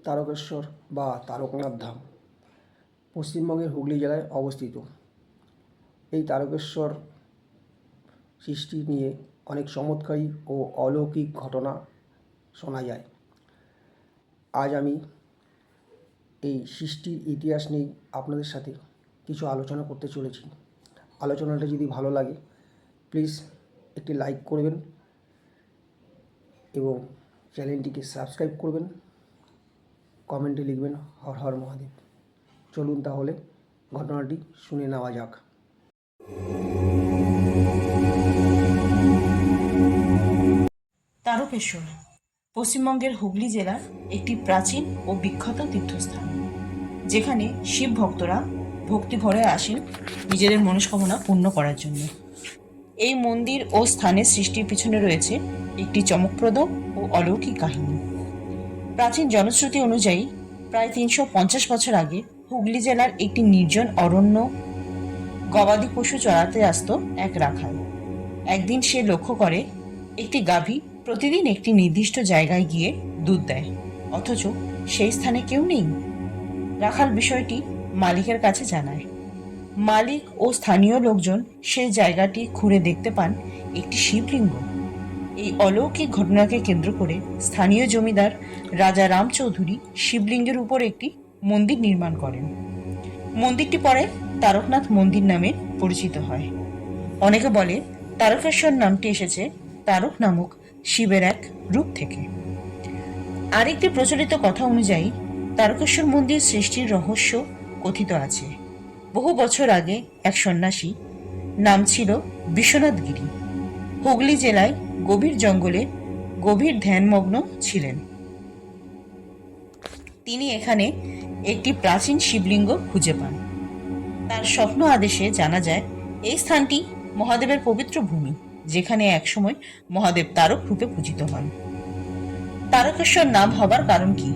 তারকেশ্বর বা তারকনাথ ধাম পশ্চিমবঙ্গের হুগলি জেলায় অবস্থিত। এই তারকেশ্বর সৃষ্টি নিয়ে অনেক চমৎকারী ও অলৌকিক ঘটনা শোনা যায়। আজ আমি এই সৃষ্টির ইতিহাস নিয়ে আপনাদের সাথে কিছু আলোচনা করতে চলেছি। আলোচনাটা যদি ভালো লাগে প্লিজ একটি লাইক করবেন এবং চ্যানেলটিকে সাবস্ক্রাইব করবেন, কমেন্টে লিখবেন হর হর মহাদেব। চলুন তাহলে ঘটনাটি শুনে নেওয়া যাক। তারকেশ্বর পশ্চিমবঙ্গের হুগলি জেলার একটি প্রাচীন ও বিখ্যাত তীর্থস্থান, যেখানে শিব ভক্তরা ভক্তি ভরে আসেন নিজেদের মনস্কামনা পূর্ণ করার জন্য। এই মন্দির ও স্থানের সৃষ্টির পিছনে রয়েছে একটি চমকপ্রদ ও অলৌকিক কাহিনী। প্রাচীন জনশ্রুতি অনুযায়ী প্রায় 350 বছর আগে হুগলি জেলার একটি নির্জন অরণ্য গবাদি পশু চড়াতে আসত এক রাখাল। একদিন সে লক্ষ্য করে একটি গাভী প্রতিদিন একটি নির্দিষ্ট জায়গায় গিয়ে দুধ দেয়, অথচ সেই স্থানে কেউ নেই। রাখাল বিষয়টি মালিকের কাছে জানায়। মালিক ও স্থানীয় লোকজন সেই জায়গাটি ঘুরে দেখতে পান একটি শিবলিঙ্গ। এই অলৌকিক ঘটনাকে কেন্দ্র করে স্থানীয় জমিদার রাজা রাম চৌধুরী শিবলিঙ্গের উপর একটি মন্দির নির্মাণ করেন। মন্দিরটি পরে তারকনাথ মন্দির নামে পরিচিত হয়। অনেকে বলে তারকেশ্বর নামটি এসেছে তারক নামক শিবের এক রূপ থেকে। আরেকটি প্রচলিত কথা অনুযায়ী তারকেশ্বর মন্দির সৃষ্টির রহস্য কথিত আছে। বহু বছর আগে এক সন্ন্যাসী, নাম ছিল বিশ্বনাথ গিরি, হুগলি জেলায় গভীর জঙ্গলে গভীর ধ্যানমগ্ন ছিলেন। তিনি এখানে একটি প্রাচীন শিবলিঙ্গ খুঁজে পান। তার স্বপ্ন আদেশে জানা যায় এই স্থানটি মহাদেবের পবিত্র ভূমি, যেখানে একসময় মহাদেব তারক রূপে পূজিত হন। তারকেশ্বর নাম হবার কারণ কি?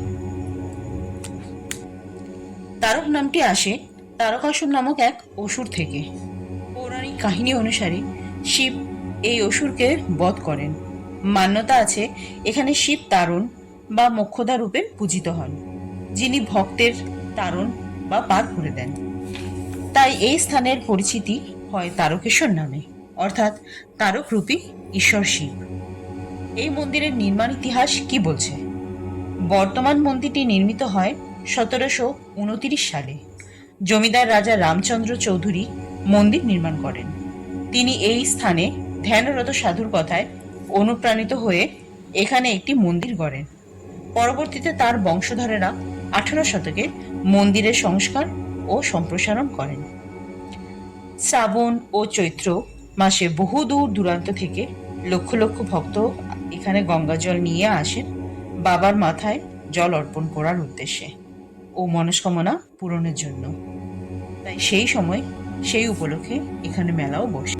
তারক নামটি আসে তারকাসুর নামক এক অসুর থেকে। পৌরাণিক কাহিনী অনুসারে শিব এই অসুরকে বধ করেন। মান্যতা আছে এখানে শিব তারণ বা মোক্ষদা রূপে পূজিত হন, যিনি ভক্তের তারণ বা পার করে দেন। তাই এই স্থানের পরিচিতি হয় তারকেশ্বর নামে, অর্থাৎ তারক রূপী ঈশ্বর শিব। এই মন্দিরের নির্মাণ ইতিহাস কি বলছে? বর্তমান মন্দিরটি নির্মিত হয় 1729 সালে। জমিদার রাজা রামচন্দ্র চৌধুরী মন্দির নির্মাণ করেন। তিনি এই স্থানে ধ্যানরত সাধুর কথায় অনুপ্রাণিত হয়ে এখানে একটি মন্দির গড়েন। পরবর্তীতে তার বংশধরেরা 18 শতকে মন্দিরের সংস্কার ও সম্প্রসারণ করেন। শ্রাবণ ও চৈত্র মাসে বহু দূর দূরান্ত থেকে লক্ষ লক্ষ ভক্ত এখানে গঙ্গা জল নিয়ে আসেন বাবার মাথায় জল অর্পণ করার উদ্দেশ্যে ও মনস্কামনা পূরণের জন্য। তাই সেই সময় সেই উপলক্ষে এখানে মেলাও বসে।